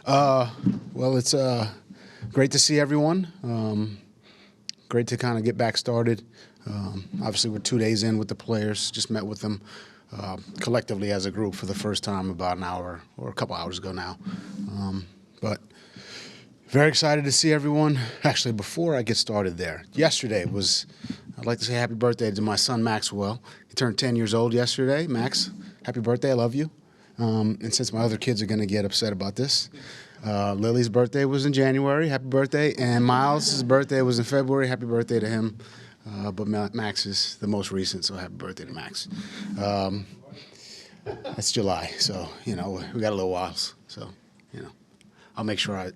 Well, it's great to see everyone. Great to kind of get back started. Obviously, we're 2 days in with the players. Just met with them collectively as a group for the first time about an hour or a couple hours ago now. But very excited to see everyone. Actually, before I get started there, yesterday was, I'd like to say happy birthday to my son Maxwell. He turned 10 years old yesterday. Max, happy birthday. I love you. And since my other kids are going to get upset about this, Lily's birthday was in January. Happy birthday. And Miles' birthday was in February. Happy birthday to him. But Max is the most recent, so happy birthday to Max. It's July, so, we got a little while. So, I'll make sure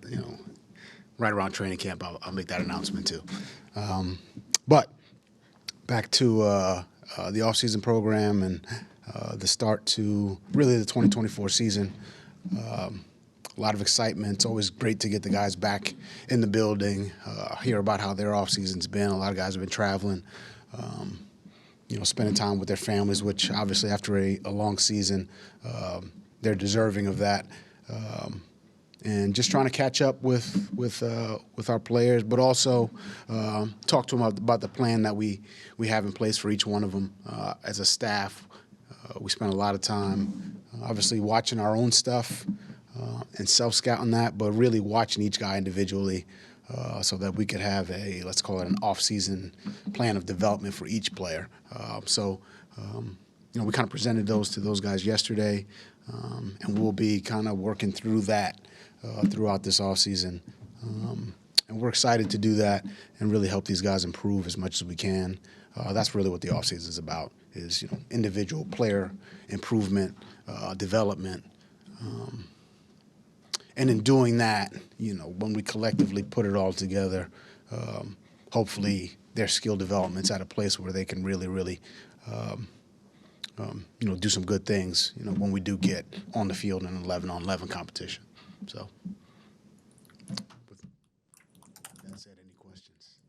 right around training camp, I'll make that announcement too. But back to the offseason program and the start to really the 2024 season. A lot of excitement. It's always great to get the guys back in the building, hear about how their offseason's been. A lot of guys have been traveling, spending time with their families, which obviously after a long season, they're deserving of that. And just trying to catch up with our players, but also talk to them about the plan that we have in place for each one of them as a staff. We spend a lot of time, obviously, watching our own stuff and self-scouting that, but really watching each guy individually so that we could have let's call it an off-season plan of development for each player. We kind of presented those to those guys yesterday, and we'll be kind of working through that throughout this offseason. And we're excited to do that and really help these guys improve as much as we can. That's really what the offseason is about, is individual player improvement, development. And in doing that, when we collectively put it all together, hopefully their skill development's at a place where they can really, really do some good things, when we do get on the field in an 11-on-11 competition. So, with that said, any questions?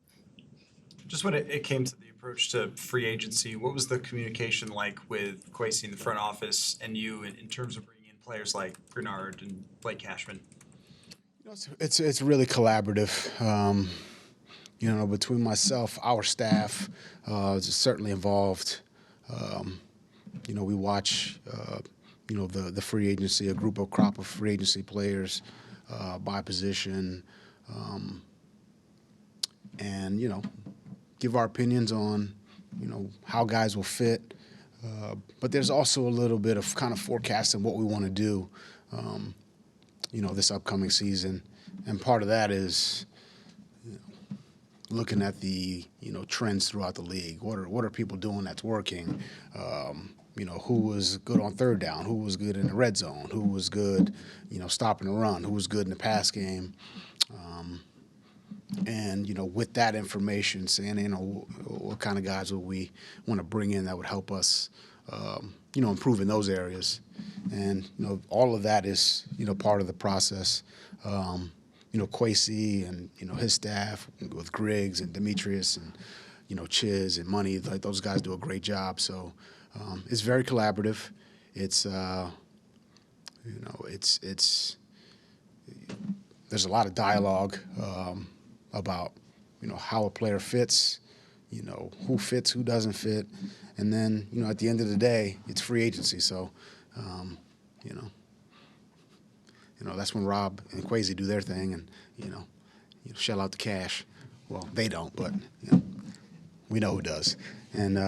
Just when it came to the approach to free agency, what was the communication like with Kwesi in the front office and you in terms of bringing in players like Bernard and Blake Cashman? It's really collaborative. Between myself, our staff, is certainly involved. We watch, the free agency, a crop of free agency players by position, and, give our opinions on, how guys will fit. But there's also a little bit of kind of forecasting what we want to do, this upcoming season. And part of that is, looking at the, trends throughout the league. What are people doing that's working? Who was good on third down? Who was good in the red zone? Who was good, stopping the run? Who was good in the pass game? And, with that information, saying, what kind of guys would we want to bring in that would help us, improve in those areas. And, all of that is, part of the process. Kwesi and, his staff with Griggs and Demetrius and, Chiz and Money, like those guys do a great job. So it's very collaborative. It's, there's a lot of dialogue about, how a player fits, who fits, who doesn't fit. And then, at the end of the day, it's free agency. So, that's when Rob and Kwesi do their thing and, shell out the cash. Well, they don't, but, we know who does. And,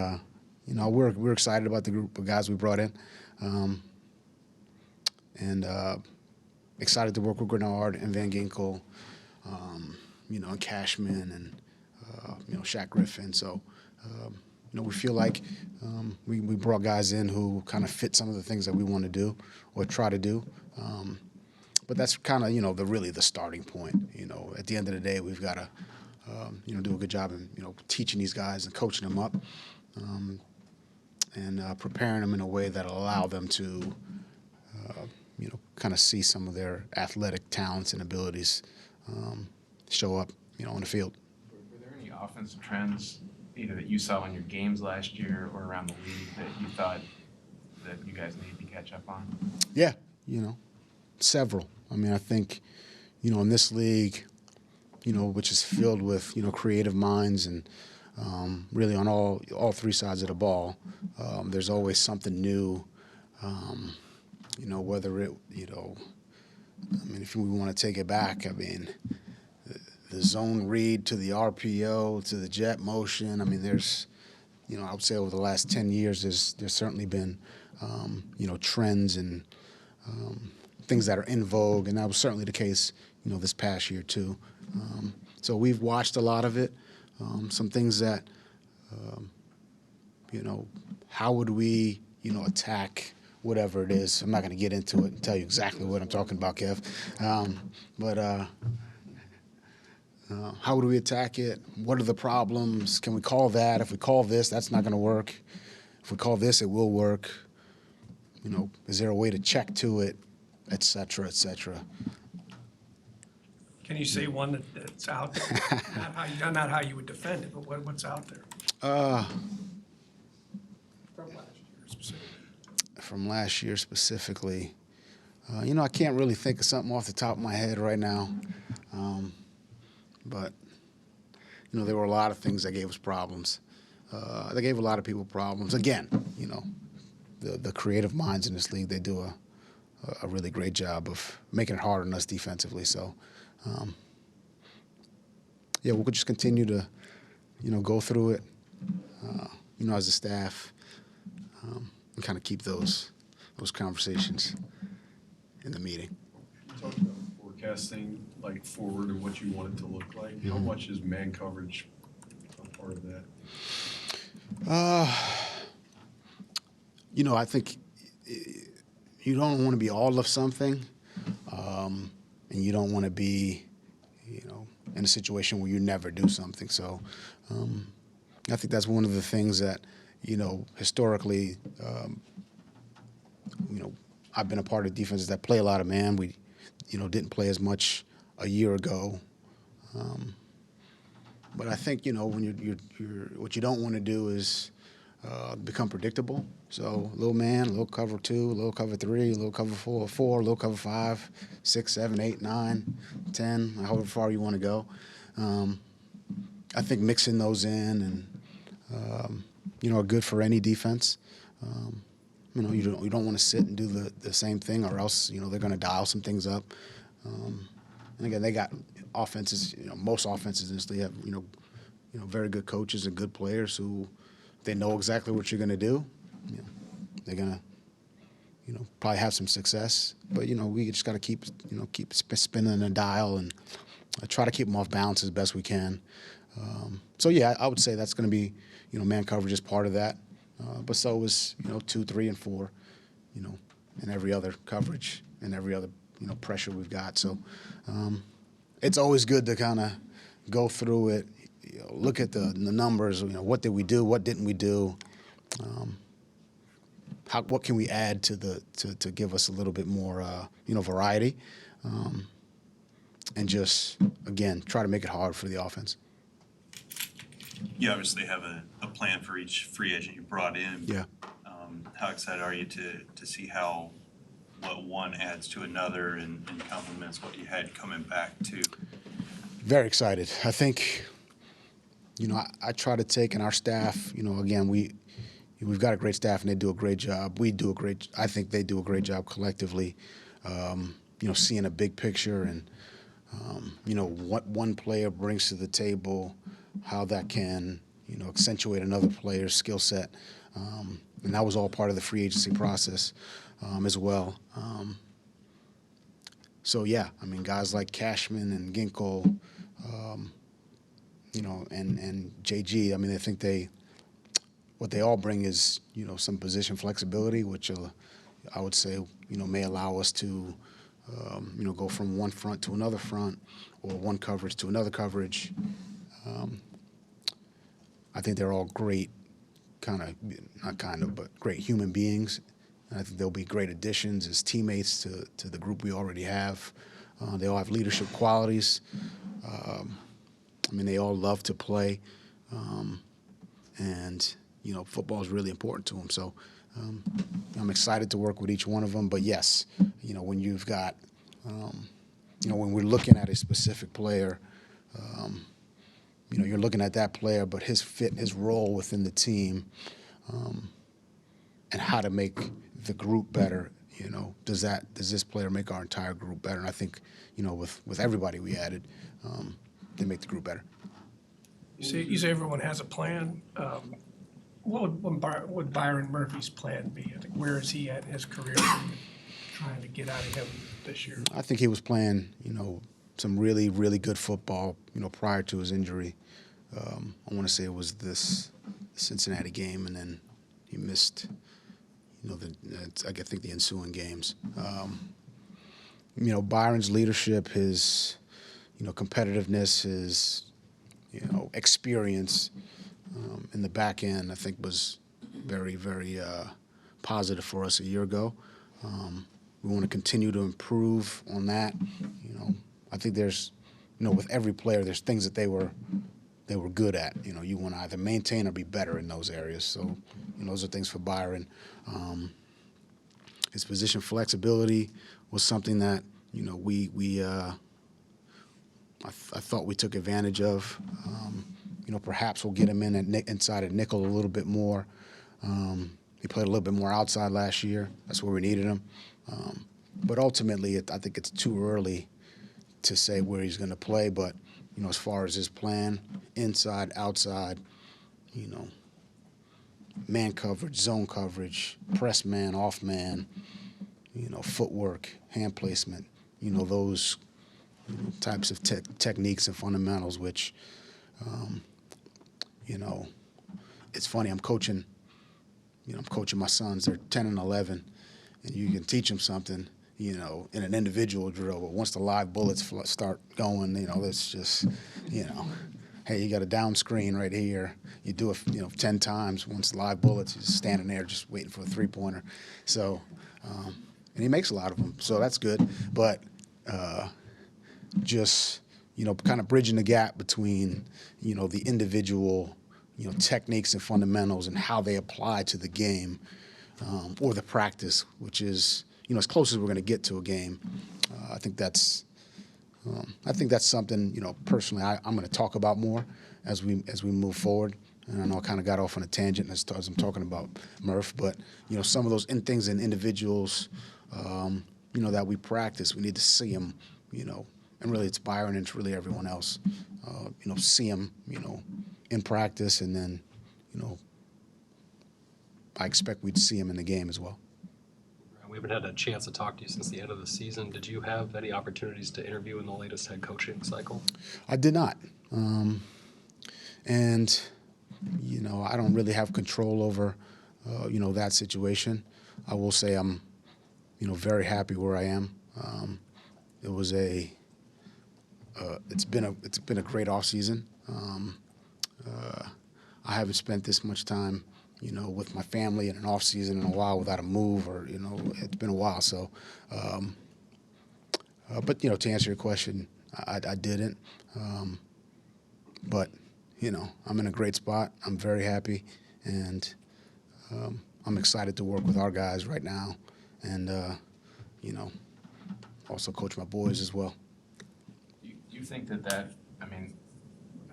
we're excited about the group of guys we brought in. And excited to work with Grenard and Van Ginkel, and Cashman and, Shaq Griffin. So, we feel like we brought guys in who kind of fit some of the things that we want to do or try to do. But that's kind of, really the starting point. At the end of the day, we've got to, do a good job in, teaching these guys and coaching them up and preparing them in a way that'll allow them to, kind of see some of their athletic talents and abilities show up, on the field. Were there any offensive trends either that you saw in your games last year or around the league that you thought that you guys needed to catch up on? Yeah, several. I mean, I think, in this league, which is filled with, creative minds and really on all three sides of the ball, there's always something new, whether it, I mean, if we want to take it back, I mean, the zone read to the RPO to the jet motion, I mean, there's, I would say over the last 10 years, there's certainly been, trends and things that are in vogue, and that was certainly the case, this past year too. So we've watched a lot of it. Some things that, how would we, attack whatever it is. I'm not going to get into it and tell you exactly what I'm talking about, Kev. But how would we attack it? What are the problems? Can we call that? If we call this, that's not going to work. If we call this, it will work. Is there a way to check to it, et cetera, et cetera? Can you say one that's out there? Not how you would defend it, but what's out there? From last year specifically. From last year specifically, I can't really think of something off the top of my head right now. But, there were a lot of things that gave us problems. They gave a lot of people problems. Again, the creative minds in this league, they do a really great job of making it hard on us defensively. So, we'll just continue to, go through it, as a staff, and kind of keep those conversations in the meeting. You talked about forecasting, like forward and what you want it to look like. Mm-hmm. How much is man coverage a part of that? I think you don't want to be all of something, and you don't want to be, in a situation where you never do something. So I think that's one of the things that, historically, I've been a part of defenses that play a lot of man. We, didn't play as much a year ago. But I think, when you're what you don't want to do is become predictable. So little man, little cover 2, little cover 3, little cover 4, little cover 5, 6, 7, 8, 9, 10, however far you want to go. I think mixing those in and, are good for any defense. You don't want to sit and do the same thing, or else, they're going to dial some things up. And again, they got offenses, most offenses in this league have, very good coaches and good players who they know exactly what you're going to do. They're going to, probably have some success. But, we just got to keep spinning the dial and try to keep them off balance as best we can. So, I would say that's going to be, man coverage is part of that. But so is, 2, 3, and 4, and every other coverage and every other, pressure we've got. So it's always good to kind of go through it, look at the numbers, what did we do, what didn't we do, what can we add to give us a little bit more, variety, and just, again, try to make it hard for the offense. You obviously have a plan for each free agent you brought in. Yeah. How excited are you to see how what one adds to another and complements what you had coming back to? Very excited. I think, I try to take, and our staff, again, we've got a great staff and they do a great job. I think they do a great job collectively, seeing a big picture and, what one player brings to the table, how that can, accentuate another player's skill set. And that was all part of the free agency process as well. So, guys like Cashman and Ginkle, and JG, I think what they all bring is, some position flexibility, which I would say, may allow us to, go from one front to another front or one coverage to another coverage. I think they're all great, but great human beings. And I think they'll be great additions as teammates to the group we already have. They all have leadership qualities. They all love to play. And, football is really important to them. So I'm excited to work with each one of them. But, yes, when you've got when we're looking at a specific player, you're looking at that player, but his fit, his role within the team, and how to make the group better. Does this player make our entire group better? And I think, with everybody we added, they make the group better. You say everyone has a plan. What would Byron Murphy's plan be? I think, where is he at in his career? Trying to get out of him this year. I think he was playing, some really, really good football, prior to his injury. I want to say it was this Cincinnati game, and then he missed, I think the ensuing games. Byron's leadership, his, competitiveness, his, experience in the back end, I think was very, very positive for us a year ago. We want to continue to improve on that. I think there's, with every player, there's things that they were good at. You want to either maintain or be better in those areas. So, those are things for Byron. His position flexibility was something that, I thought we took advantage of. Perhaps we'll get him inside at nickel a little bit more. He played a little bit more outside last year. That's where we needed him. But ultimately, I think it's too early to say where he's going to play. But, as far as his plan, inside, outside, man coverage, zone coverage, press man, off man, footwork, hand placement, those types of techniques and fundamentals, which, it's funny, I'm coaching my sons. They're 10 and 11, and you can teach them something, in an individual drill. But once the live bullets start going, it's just, hey, you got a down screen right here. You do it, 10 times. Once live bullets, he's standing there just waiting for a three-pointer. So, and he makes a lot of them, so that's good. But just, kind of bridging the gap between, the individual, techniques and fundamentals and how they apply to the game, or the practice, which is, as close as we're going to get to a game. I think that's something, personally, I'm going to talk about more as we move forward. And I know I kind of got off on a tangent as I'm talking about Murph, but some of those things in individuals, that we practice, we need to see them, and really it's Byron and it's really everyone else, see them, in practice, and then, I expect we'd see him in the game as well. We haven't had a chance to talk to you since the end of the season. Did you have any opportunities to interview in the latest head coaching cycle? I did not. And, I don't really have control over, that situation. I will say I'm, very happy where I am. It's been a great offseason. I haven't spent this much time, with my family in an off season in a while without a move, or it's been a while. So, but to answer your question, I didn't. But I'm in a great spot. I'm very happy, and I'm excited to work with our guys right now, and also coach my boys as well. You think that I mean,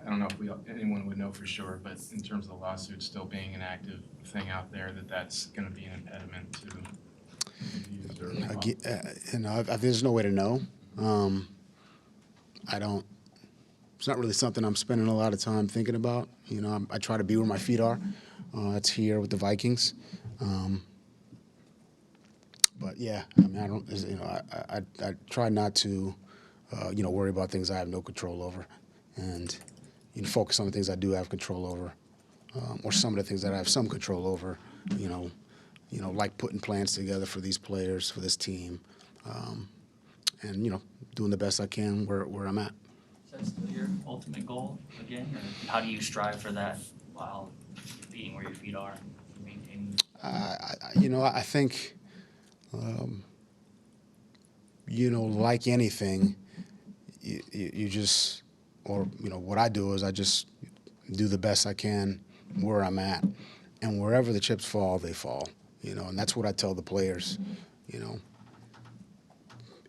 I don't know if anyone would know for sure, but in terms of the lawsuit still being an active thing out there, that's going to be an impediment to. There's no way to know. It's not really something I'm spending a lot of time thinking about. I try to be where my feet are. It's here with the Vikings. But yeah, I try not to, worry about things I have no control over, and focus on the things I do have control over, or some of the things that I have some control over. Like putting plans together for these players, for this team, and doing the best I can where I'm at. Is that still your ultimate goal again, or how do you strive for that while being where your feet are, maintaining? I think, like anything, you just, or what I do is I just do the best I can where I'm at, and wherever the chips fall, they fall. And that's what I tell the players.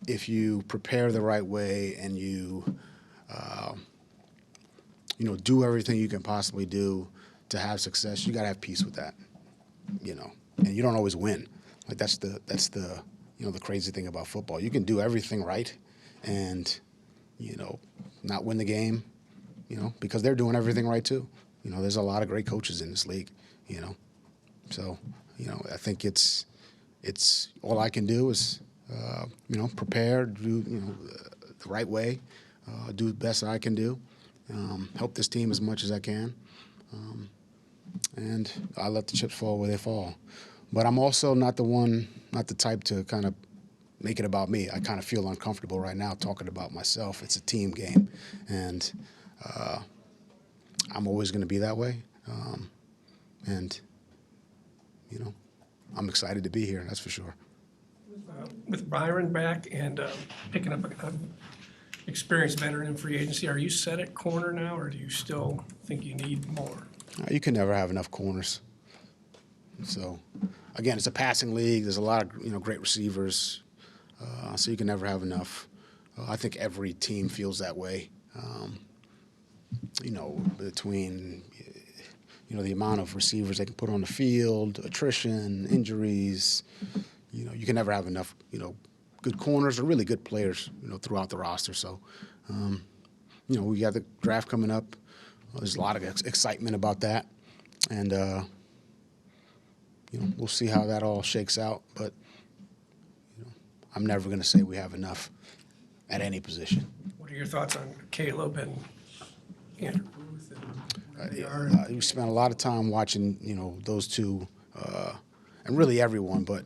if you prepare the right way and you do everything you can possibly do to have success, you got to have peace with that, and you don't always win. Like that's the the crazy thing about football. You can do everything right and not win the game, because they're doing everything right too. There's a lot of great coaches in this league, so I think it's all I can do is prepare, do the right way, do the best I can do, help this team as much as I can, and I let the chips fall where they fall. But I'm also not the type to kind of make it about me. I kind of feel uncomfortable right now talking about myself. It's a team game, and I'm always going to be that way. And I'm excited to be here. That's for sure. With Byron back and picking up an experienced veteran in free agency, are you set at corner now, or do you still think you need more? You can never have enough corners. So, again, it's a passing league. There's a lot of great receivers, so you can never have enough. I think every team feels that way. Between the amount of receivers they can put on the field, attrition, injuries. You can never have enough good corners or really good players throughout the roster. So, we got the draft coming up. There's a lot of excitement about that, and we'll see how that all shakes out. But I'm never going to say we have enough at any position. What are your thoughts on Caleb and Andrew Booth and We spent a lot of time watching those two, and really everyone, but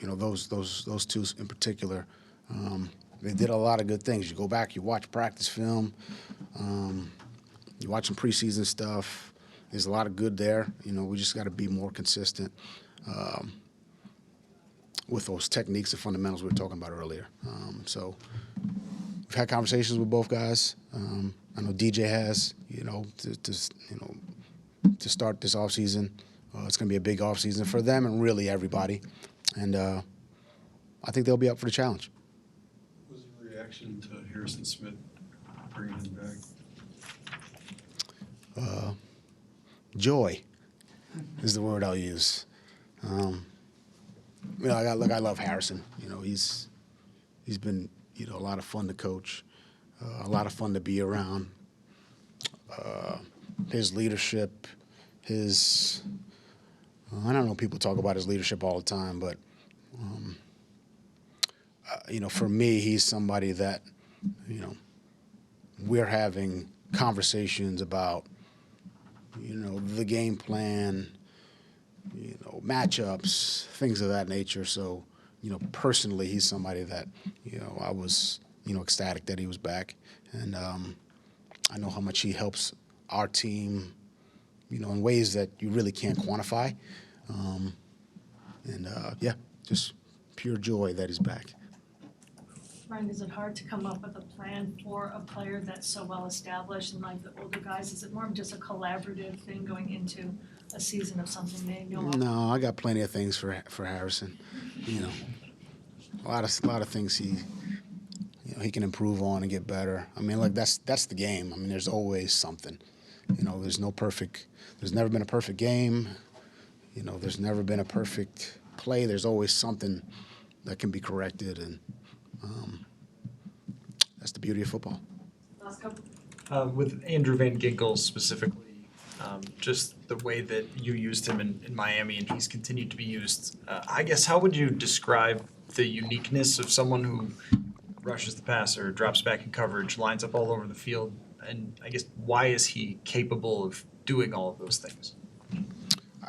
those two in particular. They did a lot of good things. You go back, you watch practice film, you watch some preseason stuff. There's a lot of good there. We just got to be more consistent with those techniques and fundamentals we were talking about earlier. So we've had conversations with both guys. I know DJ has, to start this offseason. It's going to be a big offseason for them and really everybody. And I think they'll be up for the challenge. What was the reaction to Harrison Smith bringing him back? Joy is the word I'll use. I love Harrison. He's been a lot of fun to coach, a lot of fun to be around. His leadership, I don't know, people talk about his leadership all the time, but for me, he's somebody that we're having conversations about the game plan, matchups, things of that nature. So, personally, he's somebody that, I was, ecstatic that he was back. And I know how much he helps our team, in ways that you really can't quantify. Just pure joy that he's back. Ryan, is it hard to come up with a plan for a player that's so well established and like the older guys? Is it more of just a collaborative thing going into a season of something they know of? No, I got plenty of things for Harrison. A lot of things he can improve on and get better. I mean, that's the game. I mean, there's always something. There's never been a perfect game. There's never been a perfect play. There's always something that can be corrected, and that's the beauty of football. Last couple. With Andrew Van Ginkel specifically, just the way that you used him in Miami and he's continued to be used, I guess how would you describe the uniqueness of someone who rushes the passer, drops back in coverage, lines up all over the field, and I guess why is he capable of doing all of those things?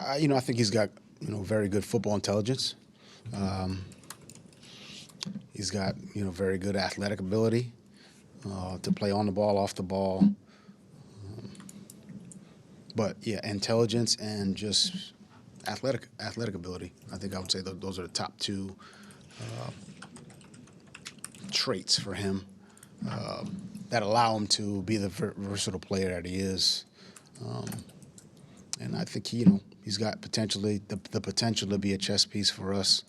I think he's got very good football intelligence. He's got very good athletic ability to play on the ball, off the ball. But yeah, intelligence and just athletic ability. I think I would say those are the top two traits for him that allow him to be the versatile player that he is. And I think he's got the potential to be a chess piece for us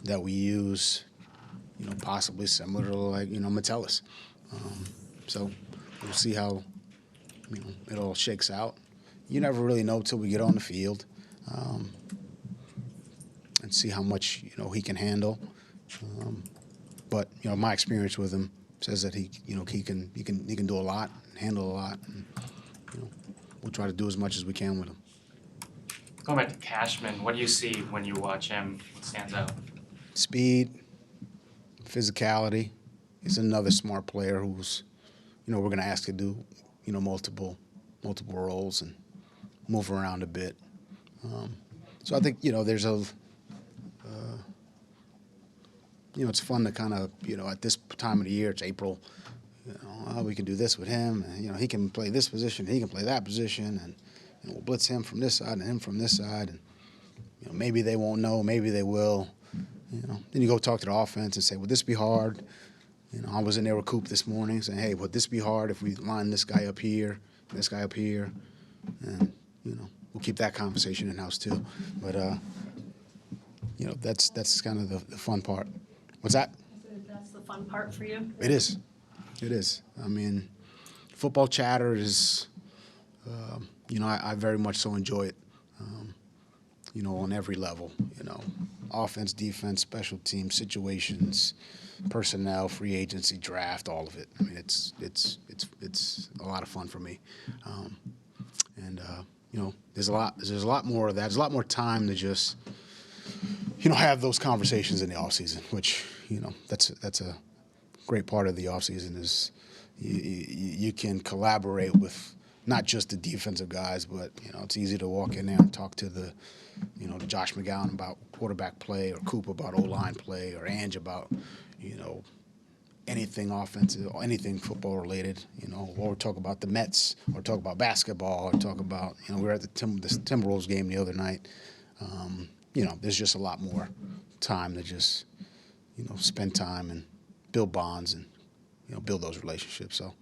that we use possibly similar to like, Metellus. So we'll see how, it all shakes out. You never really know till we get on the field, and see how much, he can handle. But, my experience with him says that he can do a lot, handle a lot, and, we'll try to do as much as we can with him. Going back to Cashman, what do you see when you watch him? What stands out? Speed, physicality. He's another smart player who's, we're going to ask to do, multiple roles and move around a bit. So I think, there's it's fun to kind of, at this time of the year, it's April, we can do this with him. And, he can play this position, he can play that position, and we'll blitz him from this side and him from this side. And, maybe they won't know, maybe they will. Then you go talk to the offense and say, would this be hard? I was in there with Coop this morning saying, hey, would this be hard if we line this guy up here, this guy up here? And, we'll keep that conversation in-house too. But, that's kind of the fun part. What's that? That's the fun part for you? It is. It is. I mean, football chatter is, I very much so enjoy it, on every level, offense, defense, special teams, situations, personnel, free agency, draft, all of it. I mean, it's a lot of fun for me. And there's a lot more of that. There's a lot more time to just, have those conversations in the off season, which, that's a great part of the off season is you can collaborate with not just the defensive guys, but, it's easy to walk in there and talk to the Josh McGowan about quarterback play, or Coop about O-line play, or Ange about, anything offensive, or anything football related, or talk about the Mets, or talk about basketball, or talk about, we were at the Timberwolves game the other night. There's just a lot more time to just, spend time and build bonds and, build those relationships. So